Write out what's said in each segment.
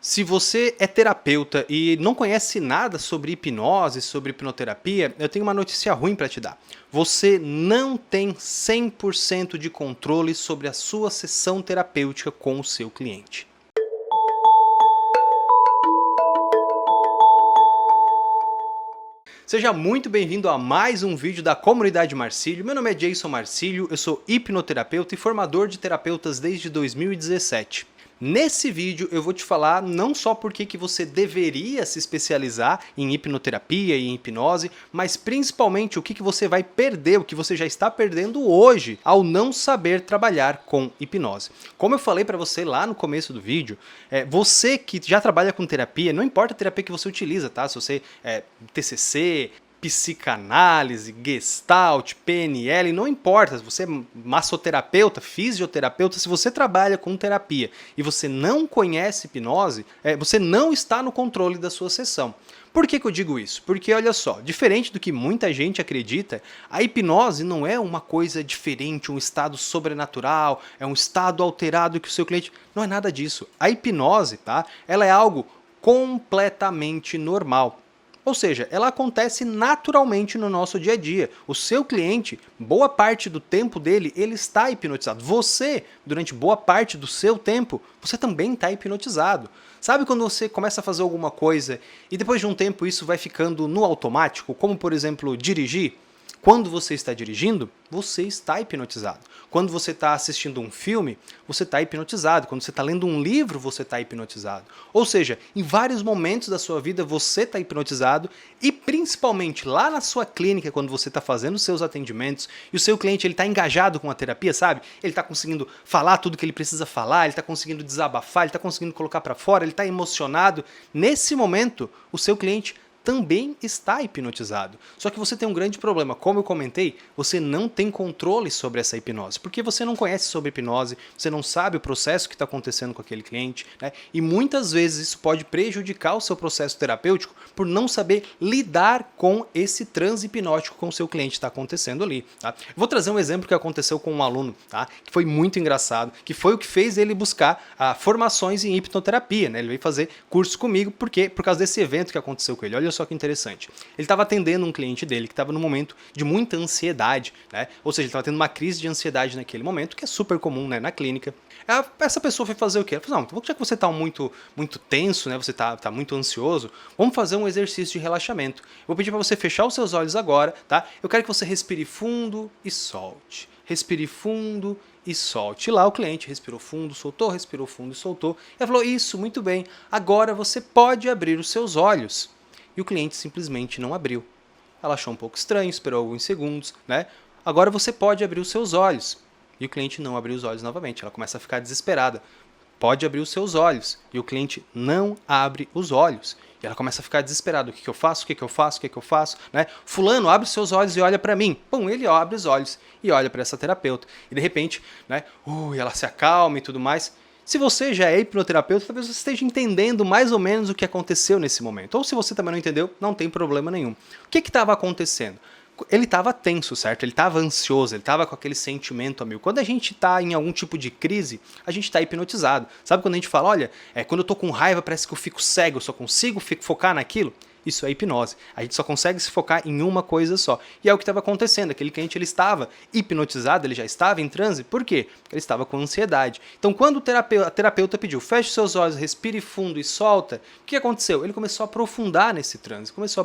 Se você é terapeuta e não conhece nada sobre hipnose, sobre hipnoterapia, eu tenho uma notícia ruim para te dar. Você não tem 100% de controle sobre a sua sessão terapêutica com o seu cliente. Seja muito bem-vindo a mais um vídeo da Comunidade Marcílio. Meu nome é Jason Marcílio, eu sou hipnoterapeuta e formador de terapeutas desde 2017. Nesse vídeo eu vou te falar não só por que você deveria se especializar em hipnoterapia e em hipnose, mas principalmente o que você vai perder, o que você já está perdendo hoje ao não saber trabalhar com hipnose. Como eu falei para você lá no começo do vídeo, você que já trabalha com terapia, não importa a terapia que você utiliza, tá? Se você é TCC, psicanálise, gestalt, PNL, não importa, se você é massoterapeuta, fisioterapeuta, se você trabalha com terapia e você não conhece hipnose, você não está no controle da sua sessão. Por que eu digo isso? Porque olha só, diferente do que muita gente acredita, a hipnose não é uma coisa diferente, um estado sobrenatural, é um estado alterado que o seu cliente... Não é nada disso. A hipnose, tá? Ela é algo completamente normal. Ou seja, ela acontece naturalmente no nosso dia a dia. O seu cliente, boa parte do tempo dele, ele está hipnotizado. Você, durante boa parte do seu tempo, você também está hipnotizado. Sabe quando você começa a fazer alguma coisa e depois de um tempo isso vai ficando no automático, como por exemplo dirigir? Quando você está dirigindo, você está hipnotizado. Quando você está assistindo um filme, você está hipnotizado. Quando você está lendo um livro, você está hipnotizado. Ou seja, em vários momentos da sua vida você está hipnotizado e principalmente lá na sua clínica, quando você está fazendo os seus atendimentos e o seu cliente está engajado com a terapia, sabe? Ele está conseguindo falar tudo que ele precisa falar, ele está conseguindo desabafar, ele está conseguindo colocar para fora, ele está emocionado. Nesse momento, o seu cliente também está hipnotizado. Só que você tem um grande problema. Como eu comentei, você não tem controle sobre essa hipnose, porque você não conhece sobre hipnose, você não sabe o processo que está acontecendo com aquele cliente, né? E muitas vezes isso pode prejudicar o seu processo terapêutico por não saber lidar com esse transe hipnótico com o seu cliente está acontecendo ali. Tá? Vou trazer um exemplo que aconteceu com um aluno, tá? Que foi muito engraçado, que foi o que fez ele buscar formações em hipnoterapia, né? Ele veio fazer curso comigo por causa desse evento que aconteceu com ele. Olha só que interessante. Ele estava atendendo um cliente dele que estava num momento de muita ansiedade, né? Ou seja, ele estava tendo uma crise de ansiedade naquele momento, que é super comum, né, na clínica. Essa pessoa foi fazer o quê? Ela falou, não, já que você está muito tenso, né, você está muito ansioso, vamos fazer um exercício de relaxamento. Eu vou pedir para você fechar os seus olhos agora, tá? Eu quero que você respire fundo e solte. Respire fundo e solte. E lá o cliente respirou fundo, soltou, respirou fundo e soltou. Ela falou, isso, muito bem. Agora você pode abrir os seus olhos. E o cliente simplesmente não abriu. Ela achou um pouco estranho, esperou alguns segundos, né? Agora você pode abrir os seus olhos. E o cliente não abriu os olhos novamente. Ela começa a ficar desesperada. Pode abrir os seus olhos. E o cliente não abre os olhos. E ela começa a ficar desesperada. O que eu faço? O que eu faço? O que eu faço? Né? Fulano, abre os seus olhos e olha para mim. Bom, ele abre os olhos e olha para essa terapeuta. E de repente, né? Ela se acalma e tudo mais. Se você já é hipnoterapeuta, talvez você esteja entendendo mais ou menos o que aconteceu nesse momento. Ou se você também não entendeu, não tem problema nenhum. O que estava acontecendo? Ele estava tenso, certo? Ele estava ansioso, ele estava com aquele sentimento a mil. Quando a gente está em algum tipo de crise, a gente está hipnotizado. Sabe quando a gente fala, olha, quando eu estou com raiva parece que eu fico cego, eu só consigo focar naquilo? Isso é hipnose. A gente só consegue se focar em uma coisa só. E é o que estava acontecendo. Aquele cliente ele estava hipnotizado, ele já estava em transe. Por quê? Porque ele estava com ansiedade. Então, quando a terapeuta pediu, feche seus olhos, respire fundo e solta, o que aconteceu? Ele começou a aprofundar nesse transe. Começou a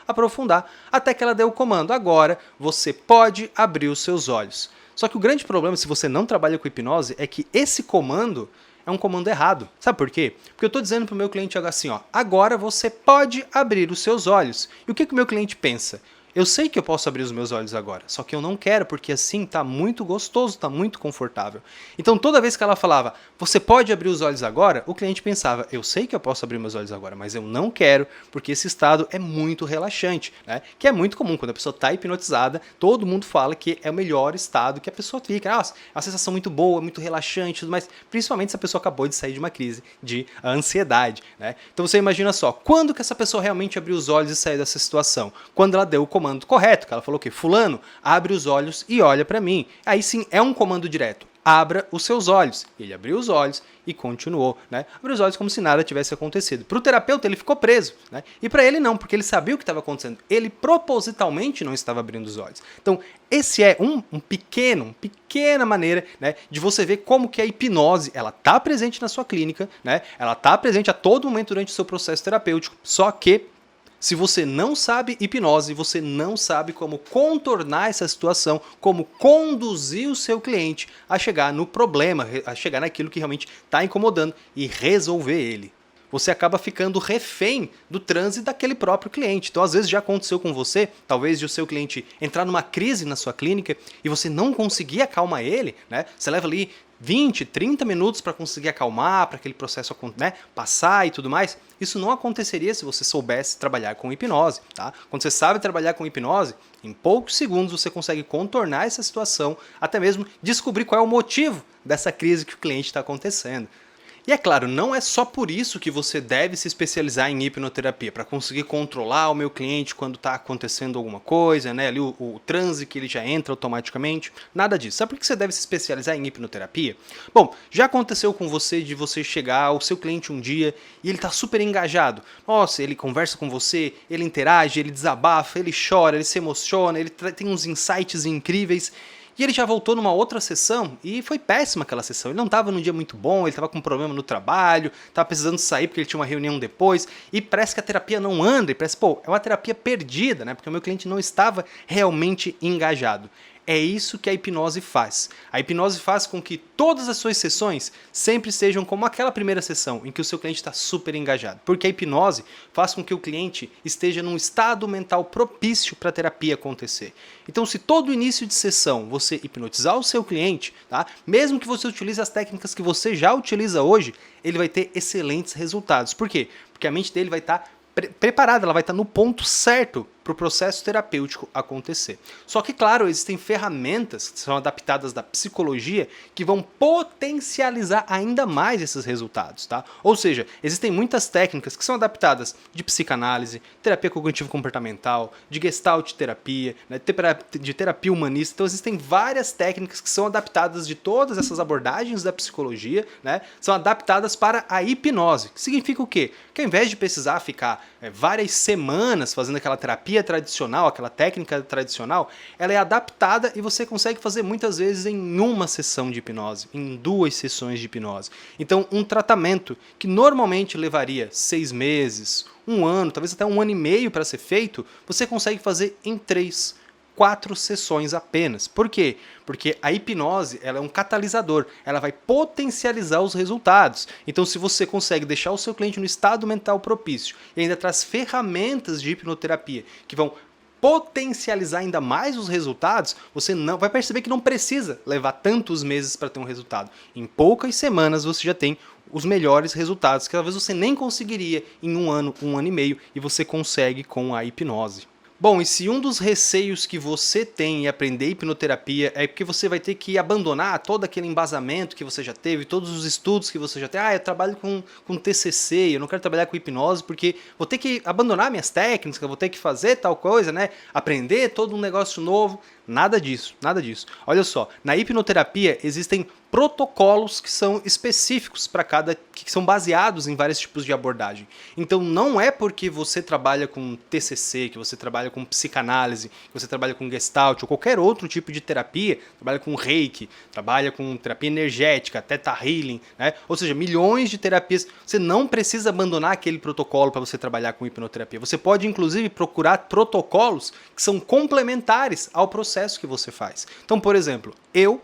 aprofundar, até que ela deu o comando. Agora, você pode abrir os seus olhos. Só que o grande problema, se você não trabalha com hipnose, é que esse comando é um comando errado. Sabe por quê? Porque eu estou dizendo para o meu cliente assim, ó, agora você pode abrir os seus olhos. E o que o meu cliente pensa? Eu sei que eu posso abrir os meus olhos agora, só que eu não quero, porque assim tá muito gostoso, tá muito confortável. Então toda vez que ela falava, você pode abrir os olhos agora, o cliente pensava, eu sei que eu posso abrir meus olhos agora, mas eu não quero, porque esse estado é muito relaxante, né? Que é muito comum, quando a pessoa está hipnotizada, todo mundo fala que é o melhor estado que a pessoa fica. Nossa, é uma sensação muito boa, muito relaxante, mas principalmente se a pessoa acabou de sair de uma crise de ansiedade, né? Então você imagina só, quando que essa pessoa realmente abriu os olhos e saiu dessa situação? Quando ela deu o comando correto, que ela falou o quê? Fulano, abre os olhos e olha para mim. Aí sim é um comando direto. abra os seus olhos. Ele abriu os olhos e continuou, né? Abriu os olhos como se nada tivesse acontecido. Para o terapeuta, ele ficou preso, né? E para ele não, porque ele sabia o que estava acontecendo. Ele propositalmente não estava abrindo os olhos. Então, esse é uma pequena maneira, né, de você ver como que a hipnose, ela está presente na sua clínica, né? Ela está presente a todo momento durante o seu processo terapêutico, só que se você não sabe hipnose, você não sabe como contornar essa situação, como conduzir o seu cliente a chegar no problema, a chegar naquilo que realmente está incomodando e resolver ele. Você acaba ficando refém do transe daquele próprio cliente. Então, às vezes já aconteceu com você, talvez de o seu cliente entrar numa crise na sua clínica e você não conseguir acalmar ele, né? Você leva ali 20, 30 minutos para conseguir acalmar, para aquele processo, né, passar e tudo mais. Isso não aconteceria se você soubesse trabalhar com hipnose, tá? Quando você sabe trabalhar com hipnose, em poucos segundos você consegue contornar essa situação, até mesmo descobrir qual é o motivo dessa crise que o cliente está acontecendo. E é claro, não é só por isso que você deve se especializar em hipnoterapia, para conseguir controlar o meu cliente quando está acontecendo alguma coisa, né? Ali o transe que ele já entra automaticamente. Nada disso. Sabe por que você deve se especializar em hipnoterapia? Bom, já aconteceu com você de você chegar ao seu cliente um dia e ele está super engajado. Nossa, ele conversa com você, ele interage, ele desabafa, ele chora, ele se emociona, ele tem uns insights incríveis. E ele já voltou numa outra sessão e foi péssima aquela sessão. Ele não estava num dia muito bom, ele estava com um problema no trabalho, estava precisando sair porque ele tinha uma reunião depois e parece que a terapia não anda e parece, pô, é uma terapia perdida, né? Porque o meu cliente não estava realmente engajado. É isso que a hipnose faz. A hipnose faz com que todas as suas sessões sempre sejam como aquela primeira sessão, em que o seu cliente está super engajado. Porque a hipnose faz com que o cliente esteja num estado mental propício para a terapia acontecer. Então, se todo início de sessão você hipnotizar o seu cliente, tá? Mesmo que você utilize as técnicas que você já utiliza hoje, ele vai ter excelentes resultados. Por quê? Porque a mente dele vai estar preparada, ela vai estar no ponto certo para o processo terapêutico acontecer. Só que, claro, existem ferramentas que são adaptadas da psicologia que vão potencializar ainda mais esses resultados, tá? Ou seja, existem muitas técnicas que são adaptadas de psicanálise, terapia cognitivo-comportamental, de gestalt terapia, né, de terapia humanista. Então, existem várias técnicas que são adaptadas de todas essas abordagens da psicologia, né, são adaptadas para a hipnose. Que significa o quê? Que ao invés de precisar ficar várias semanas fazendo aquela terapia tradicional, aquela técnica tradicional, ela é adaptada e você consegue fazer muitas vezes em uma sessão de hipnose, em 2 sessões de hipnose. Então, um tratamento que normalmente levaria 6 meses, 1 ano, talvez até 1 ano e meio para ser feito, você consegue fazer em 3, 4 sessões apenas. Por quê? Porque a hipnose, ela é um catalisador, ela vai potencializar os resultados. Então, se você consegue deixar o seu cliente no estado mental propício e ainda traz ferramentas de hipnoterapia que vão potencializar ainda mais os resultados, você não vai perceber que não precisa levar tantos meses para ter um resultado. Em poucas semanas você já tem os melhores resultados, que talvez você nem conseguiria em 1 ano, 1 ano e meio, e você consegue com a hipnose. Bom, e se um dos receios que você tem em aprender hipnoterapia é porque você vai ter que abandonar todo aquele embasamento que você já teve, todos os estudos que você já tem, eu trabalho com TCC, eu não quero trabalhar com hipnose porque vou ter que abandonar minhas técnicas, vou ter que fazer tal coisa, né? Aprender todo um negócio novo. Nada disso, nada disso. Olha só, na hipnoterapia existem protocolos que são específicos para cada, que são baseados em vários tipos de abordagem. Então não é porque você trabalha com TCC, que você trabalha com psicanálise, que você trabalha com Gestalt ou qualquer outro tipo de terapia, trabalha com Reiki, trabalha com terapia energética, Theta Healing, né? Ou seja, milhões de terapias. Você não precisa abandonar aquele protocolo para você trabalhar com hipnoterapia. Você pode inclusive procurar protocolos que são complementares ao processo que você faz. Então, por exemplo, eu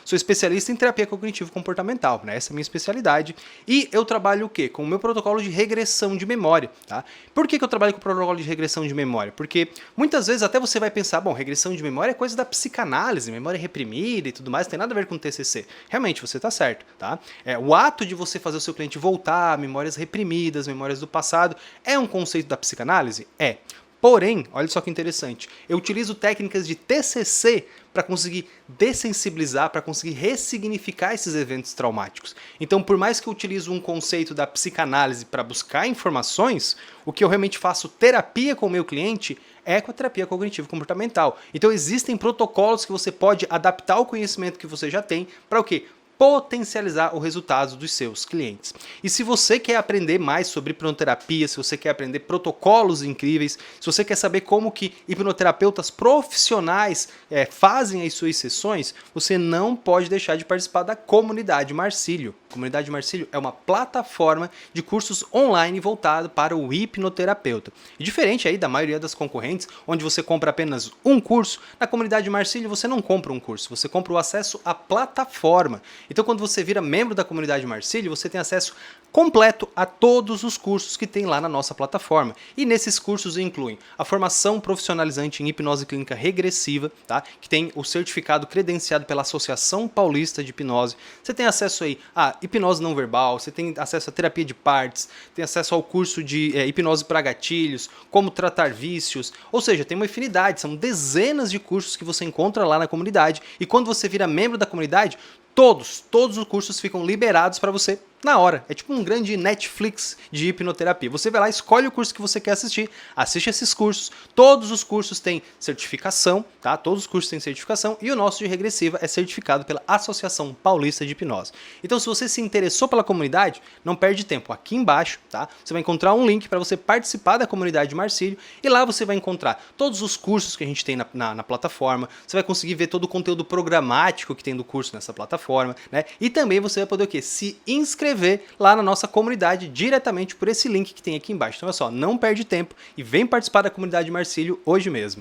sou especialista em terapia cognitivo-comportamental, né? Essa é a minha especialidade. E eu trabalho o quê? Com o meu protocolo de regressão de memória, tá? Por que eu trabalho com o protocolo de regressão de memória? Porque muitas vezes até você vai pensar, bom, regressão de memória é coisa da psicanálise, memória reprimida e tudo mais, não tem nada a ver com TCC. Realmente, você está certo, tá? O ato de você fazer o seu cliente voltar a memórias reprimidas, memórias do passado, é um conceito da psicanálise? É. Porém, olha só que interessante, eu utilizo técnicas de TCC para conseguir dessensibilizar, para conseguir ressignificar esses eventos traumáticos. Então, por mais que eu utilize um conceito da psicanálise para buscar informações, o que eu realmente faço terapia com o meu cliente é com a terapia cognitivo-comportamental. Então, existem protocolos que você pode adaptar ao conhecimento que você já tem para o quê? Potencializar o resultado dos seus clientes. E se você quer aprender mais sobre hipnoterapia, se você quer aprender protocolos incríveis, se você quer saber como que hipnoterapeutas profissionais fazem as suas sessões, você não pode deixar de participar da Comunidade Marcílio. A Comunidade Marcílio é uma plataforma de cursos online voltado para o hipnoterapeuta. E diferente aí da maioria das concorrentes, onde você compra apenas um curso, na Comunidade Marcílio você não compra um curso, você compra o acesso à plataforma. Então, quando você vira membro da Comunidade Marcílio, você tem acesso completo a todos os cursos que tem lá na nossa plataforma. E nesses cursos incluem a formação profissionalizante em hipnose clínica regressiva, tá? Que tem o certificado credenciado pela Associação Paulista de Hipnose. Você tem acesso aí a hipnose não verbal, você tem acesso a terapia de partes, tem acesso ao curso de hipnose para gatilhos, como tratar vícios, ou seja, tem uma infinidade, são dezenas de cursos que você encontra lá na comunidade. E quando você vira membro da comunidade, todos os cursos ficam liberados para você na hora. É tipo um grande Netflix de hipnoterapia. Você vai lá, escolhe o curso que você quer assistir, assiste esses cursos. Todos os cursos têm certificação, tá? Todos os cursos têm certificação e o nosso de regressiva é certificado pela Associação Paulista de Hipnose. Então, se você se interessou pela comunidade, não perde tempo. Aqui embaixo, tá? Você vai encontrar um link para você participar da Comunidade Marcílio e lá você vai encontrar todos os cursos que a gente tem na plataforma. Você vai conseguir ver todo o conteúdo programático que tem do curso nessa plataforma, né? E também você vai poder o quê? Se inscrever lá na nossa comunidade diretamente por esse link que tem aqui embaixo. Então, olha só, não perde tempo e vem participar da Comunidade Marcílio hoje mesmo.